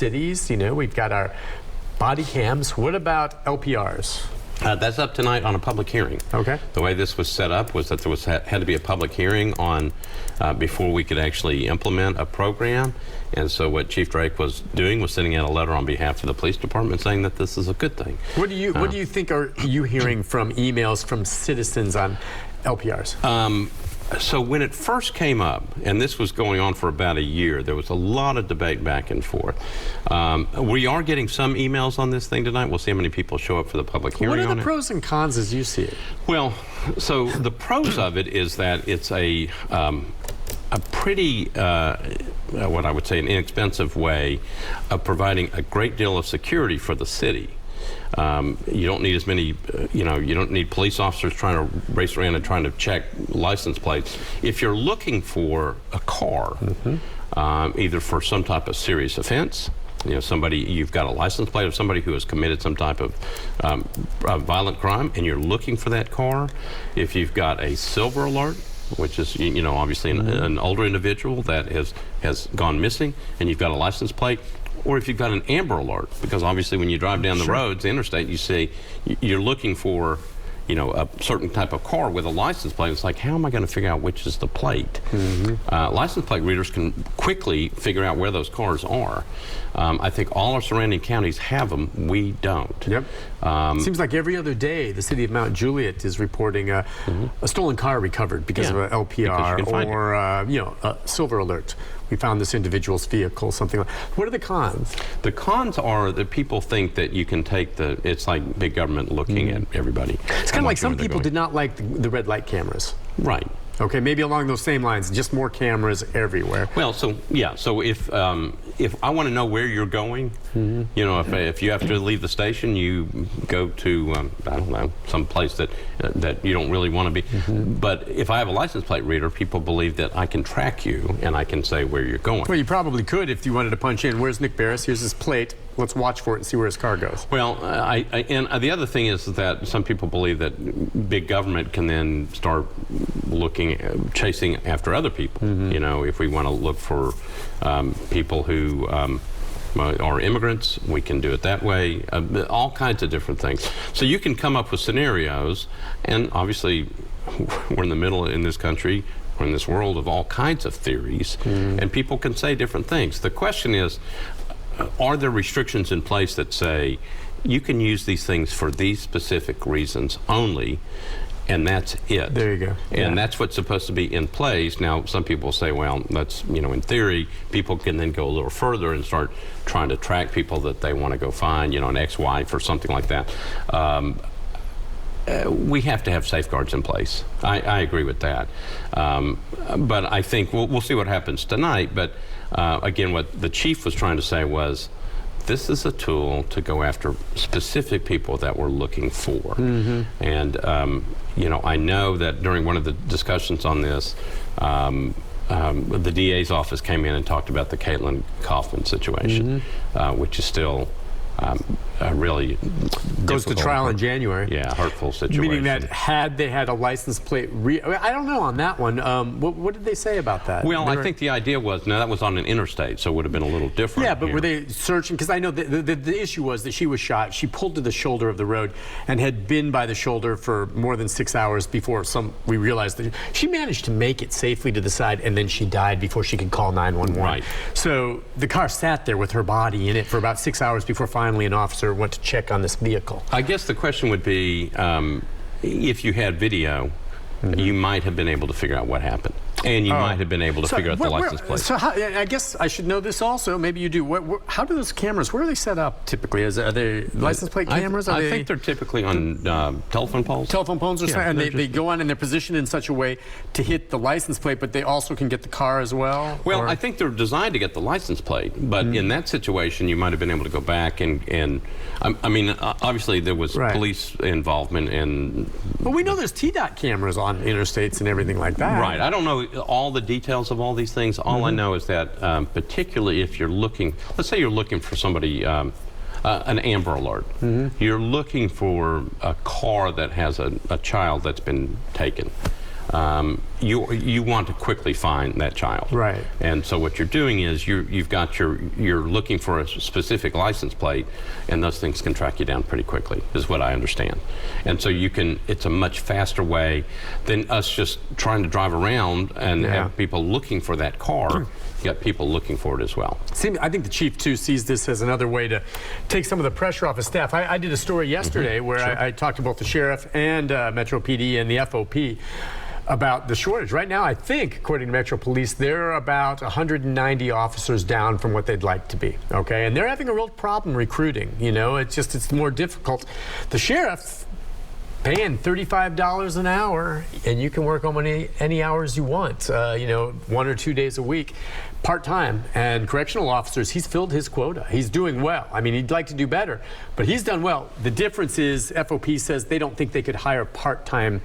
cities. You know, we've got our body cams. What about LPRs? That's up tonight on a public hearing. Okay. The way this was set up was that there had to be a public hearing on before we could actually implement a program. And so what Chief Drake was doing was sending out a letter on behalf of the police department saying that this is a good thing. What do you think are you hearing from emails from citizens on LPRs? So when it first came up, and this was going on for about a year, there was a lot of debate back and forth. We are getting some emails on this thing tonight. We'll see how many people show up for the public hearing on it. What are the pros and cons as you see it? Well, so the pros of it is that it's a pretty, what I would say, an inexpensive way of providing a great deal of security for the city. You don't need as many, you don't need police officers trying to race around and trying to check license plates. If you're looking for a car, either for some type of serious offense, you've got a license plate of somebody who has committed some type of violent crime, and you're looking for that car. If you've got a silver alert, which is, obviously an older individual that has gone missing, and you've got a license plate, or if you've got an amber alert, because obviously when you drive down the roads, the interstate, you see, you're looking for, a certain type of car with a license plate. It's like, how am I going to figure out which is the plate? License plate readers can quickly figure out where those cars are. I think all our surrounding counties have them. We don't. Yep. Seems like every other day the city of Mount Juliet is reporting a stolen car recovered because of an LPR or a silver alert. We found this individual's vehicle, something like. What are the cons? The cons are that people think that you can take it's like big government looking at everybody. It's kind of like some people did not like the red light cameras. Right. Okay, maybe along those same lines, just more cameras everywhere. Well, so if I want to know where you're going, if you have to leave the station, you go to I don't know, some place that you don't really want to be. But if I have a license plate reader, people believe that I can track you and I can say where you're going. Well, you probably could if you wanted to punch in. Where's Nick Beres? Here's his plate. Let's watch for it and see where his car goes. Well, and the other thing is that some people believe that big government can then start chasing after other people. If we want to look for people who are immigrants, we can do it that way. All kinds of different things. So you can come up with scenarios, and obviously we're in the middle in this country, we're in this world of all kinds of theories, and people can say different things. The question is, are there restrictions in place that say you can use these things for these specific reasons only, and that's it? There you go. And that's what's supposed to be in place. Now, some people say, well, that's, in theory, people can then go a little further and start trying to track people that they want to go find, an ex-wife or something like that. We have to have safeguards in place. I agree with that. But I think we'll see what happens tonight. But again, what the chief was trying to say was, this is a tool to go after specific people that we're looking for. And, I know that during one of the discussions on this, the DA's office came in and talked about the Caitlin Kaufman situation, which is still really goes to trial in January. Yeah, hurtful situation. Meaning that had they had a license plate, I don't know on that one. What did they say about that? Well, I think the idea was, that was on an interstate, so it would have been a little different. Yeah, but were they searching? Because I know the issue was that she was shot. She pulled to the shoulder of the road and had been by the shoulder for more than 6 hours before we realized that she managed to make it safely to the side, and then she died before she could call 911. Right. So the car sat there with her body in it for about 6 hours before finally an officer went to check on this vehicle. I guess the question would be, if you had video, you might have been able to figure out what happened. And you might have been able to figure out the license plate. So I guess I should know this also. Maybe you do. How do those cameras, where are they set up typically? Are they license plate cameras? I think they're typically on telephone poles. Telephone poles or something? And they go on and they're positioned in such a way to hit the license plate, but they also can get the car as well? Well, I think they're designed to get the license plate, but in that situation, you might have been able to go back and I mean, obviously there was police involvement in... Well, we know there's TDOT cameras on interstates and everything like that. Right. I don't know all the details of all these things. All I know is that particularly if you're looking, let's say you're looking for somebody, an Amber Alert. You're looking for a car that has a child that's been taken. you want to quickly find that child. Right. And so what you're doing is you're looking for a specific license plate, and those things can track you down pretty quickly, is what I understand. And so it's a much faster way than us just trying to drive around and have people looking for that car. You got people looking for it as well. I think the chief too sees this as another way to take some of the pressure off of staff. I did a story yesterday where I talked to both the sheriff and Metro PD and the FOP about the shortage. Right now, I think, according to Metro Police, they're about 190 officers down from what they'd like to be, okay? And they're having a real problem recruiting, you know? It's more difficult. The sheriff paying $35 an hour, and you can work on any hours you want, you know, 1 or 2 days a week, part-time. And correctional officers, he's filled his quota. He's doing well. I mean, he'd like to do better, but he's done well. The difference is FOP says they don't think they could hire part-time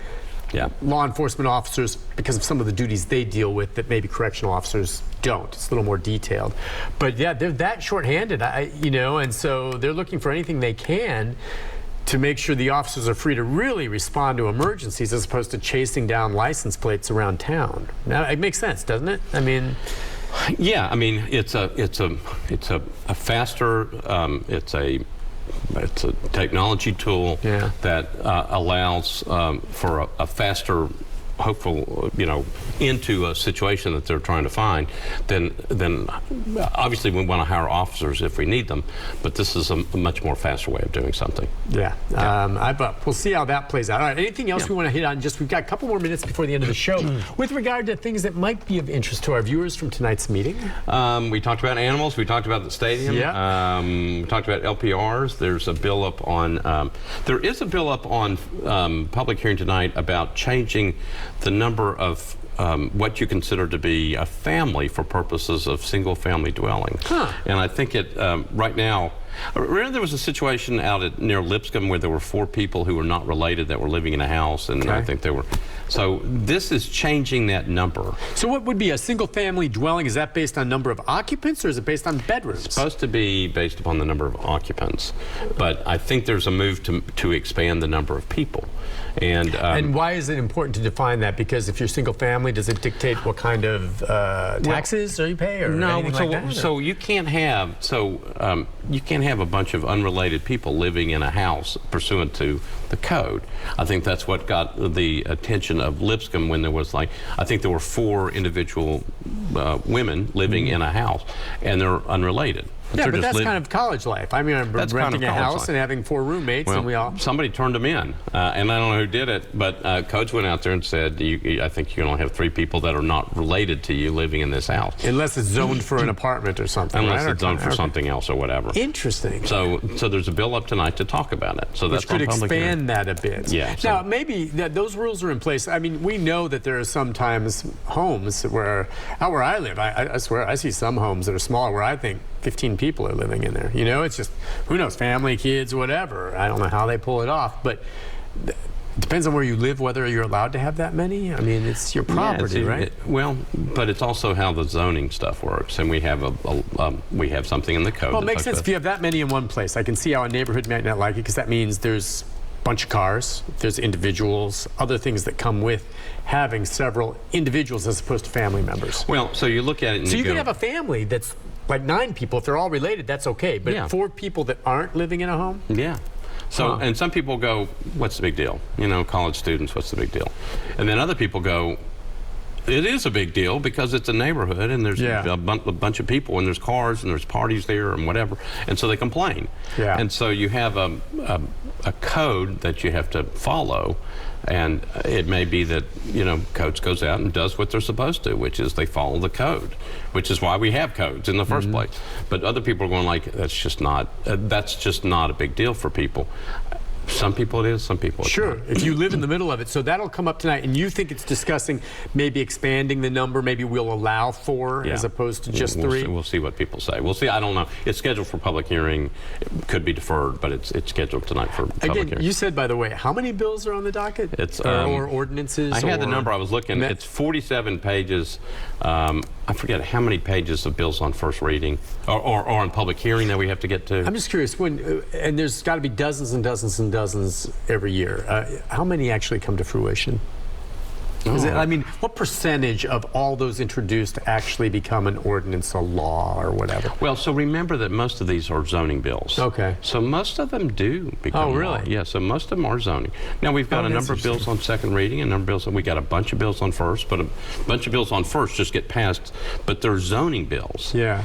law enforcement officers because of some of the duties they deal with that maybe correctional officers don't. It's a little more detailed. But yeah, they're that short-handed, you know, and so they're looking for anything they can to make sure the officers are free to really respond to emergencies as opposed to chasing down license plates around town. Now, it makes sense, doesn't it? I mean, yeah, I mean, it's a faster, it's a technology tool that allows for a faster, hopeful, you know, into a situation that they're trying to find, then obviously we want to hire officers if we need them, but this is a much more faster way of doing something. We'll see how that plays out. All right, anything else we want to hit on? We've got a couple more minutes before the end of the show with regard to things that might be of interest to our viewers from tonight's meeting. We talked about animals, we talked about the stadium, we talked about LPRs. There's a bill up on, there is a bill up on public hearing tonight about changing the number of what you consider to be a family for purposes of single-family dwelling. And I think it, right now, remember there was a situation out near Lipscomb where there were 4 people who were not related that were living in a house, and I think they were, so this is changing that number. So what would be a single-family dwelling? Is that based on number of occupants, or is it based on bedrooms? It's supposed to be based upon the number of occupants, but I think there's a move to expand the number of people. And why is it important to define that? Because if you're single family, does it dictate what kind of taxes you pay, or anything like that? So you can't have a bunch of unrelated people living in a house pursuant to the code. I think that's what got the attention of Lipscomb when there was I think there were 4 individual women living in a house, and they're unrelated. Yeah, but that's kind of college life. I mean, I'm renting a house and having 4 roommates, and we all... Somebody turned them in, and I don't know who did it, but codes went out there and said, I think you can only have 3 people that are not related to you living in this house. Unless it's zoned for an apartment or something, Unless it's zoned for something else or whatever. Interesting. So there's a bill up tonight to talk about it. So which could expand that a bit. Yeah. Now, maybe those rules are in place. I mean, we know that there are sometimes homes where, out where I live, I swear, I see some homes that are smaller where I think 15 people are living in there. You know, it's just, who knows, family, kids, whatever. I don't know how they pull it off, but it depends on where you live, whether you're allowed to have that many. I mean, it's your property, right? Well, but it's also how the zoning stuff works, and we have we have something in the code. Well, it makes sense if you have that many in one place. I can see how a neighborhood might not like it, because that means there's a bunch of cars, there's individuals, other things that come with having several individuals as opposed to family members. Well, so you look at it and so you can have a family that's like 9 people. If they're all related, that's okay. But 4 people that aren't living in a home? Yeah. So, and some people go, what's the big deal? You know, college students, what's the big deal? And then other people go, it is a big deal because it's a neighborhood and there's a bunch of people and there's cars and there's parties there and whatever. And so they complain. Yeah. And so you have a code that you have to follow. And it may be that, you know, codes goes out and does what they're supposed to, which is they follow the code, which is why we have codes in the first place. But other people are going like, that's just not a big deal for people. Some people it is, some people it's not. If you live in the middle of it. So that'll come up tonight, and you think it's discussing maybe expanding the number, maybe we'll allow 4 as opposed to just 3? We'll see what people say. We'll see. I don't know. It's scheduled for public hearing. It could be deferred, but it's scheduled tonight for public hearing. Again, you said, by the way, how many bills are on the docket? It's or ordinances? I had the number. I was looking. It's 47 pages. I forget how many pages of bills on first reading or on public hearing that we have to get to. I'm just curious, and there's got to be dozens and dozens and dozens every year. How many actually come to fruition? I mean, what percentage of all those introduced actually become an ordinance, a law, or whatever? Well, so remember that most of these are zoning bills. Okay. So most of them do become Oh, really? law. Yeah, so most of them are zoning. Now, we've got a number of bills on second reading, a number of bills, and we got a bunch of bills on first, but a bunch of bills on first just get passed, but they're zoning bills. Yeah.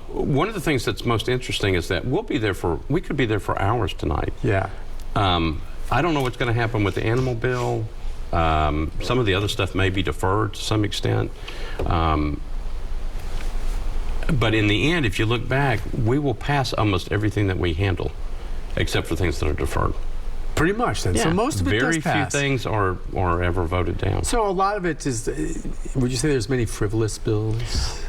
One of the things that's most interesting is that we could be there for hours tonight. Yeah. I don't know what's going to happen with the animal bill. Some of the other stuff may be deferred to some extent. But in the end, if you look back, we will pass almost everything that we handle, except for things that are deferred. Pretty much then. Yeah. So most of it does Very pass. few things are ever voted down. So a lot of it is, would you say there's many frivolous bills?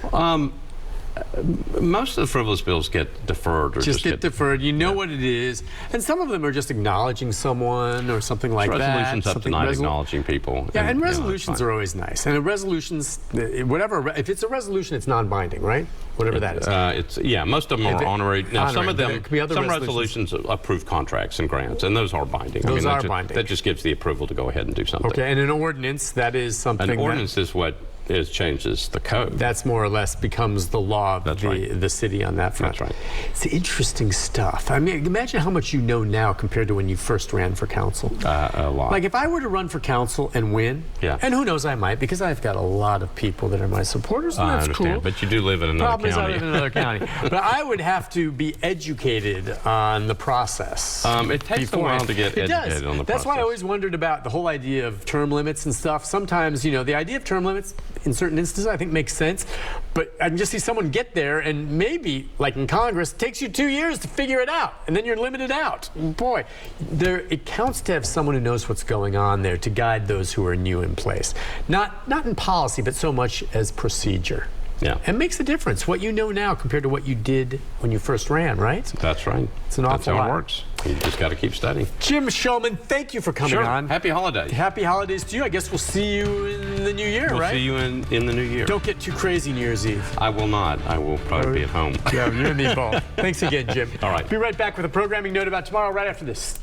Most of the frivolous bills get deferred or Just get deferred. You know what it is. And some of them are just acknowledging someone or something like that. Resolutions up to not acknowledging people. Yeah, and resolutions are always nice. And resolutions, whatever, if it's a resolution, it's non-binding, right? Whatever that is. Most of them are honorary. Now, some of them, could be other some resolutions approve contracts and grants, and those are binding. Those are binding. That just gives the approval to go ahead and do something. Okay, and an ordinance, that is something. An ordinance is what changes the code. That's more or less becomes the law of the city on that front. That's right. It's interesting stuff. I mean, imagine how much you know now compared to when you first ran for council. A lot. Like if I were to run for council and win, and who knows, I might, because I've got a lot of people that are my supporters, and that's understand, cool. but you do live in another Problem county. is I live in another county. But I would have to be educated on the process. It takes a while to get educated on the process. That's why I always wondered about the whole idea of term limits and stuff. Sometimes, you know, the idea of term limits in certain instances I think makes sense, but I can just see someone get there and maybe, like in Congress, it takes you 2 years to figure it out, and then you're limited out. Boy, it counts to have someone who knows what's going on there to guide those who are new in place. Not in policy, but so much as procedure. Yeah. It makes a difference, what you know now compared to what you did when you first ran, right? That's right. It's an awful lot. That's how it works. You just got to keep studying. Jim Shulman, thank you for coming on. Happy holidays. Happy holidays to you. I guess we'll see you in the new year, right? We'll see you in the new year. Don't get too crazy New Year's Eve. I will not. I will probably be at home. Yeah, you and me both. Thanks again, Jim. All right. Be right back with a programming note about tomorrow right after this.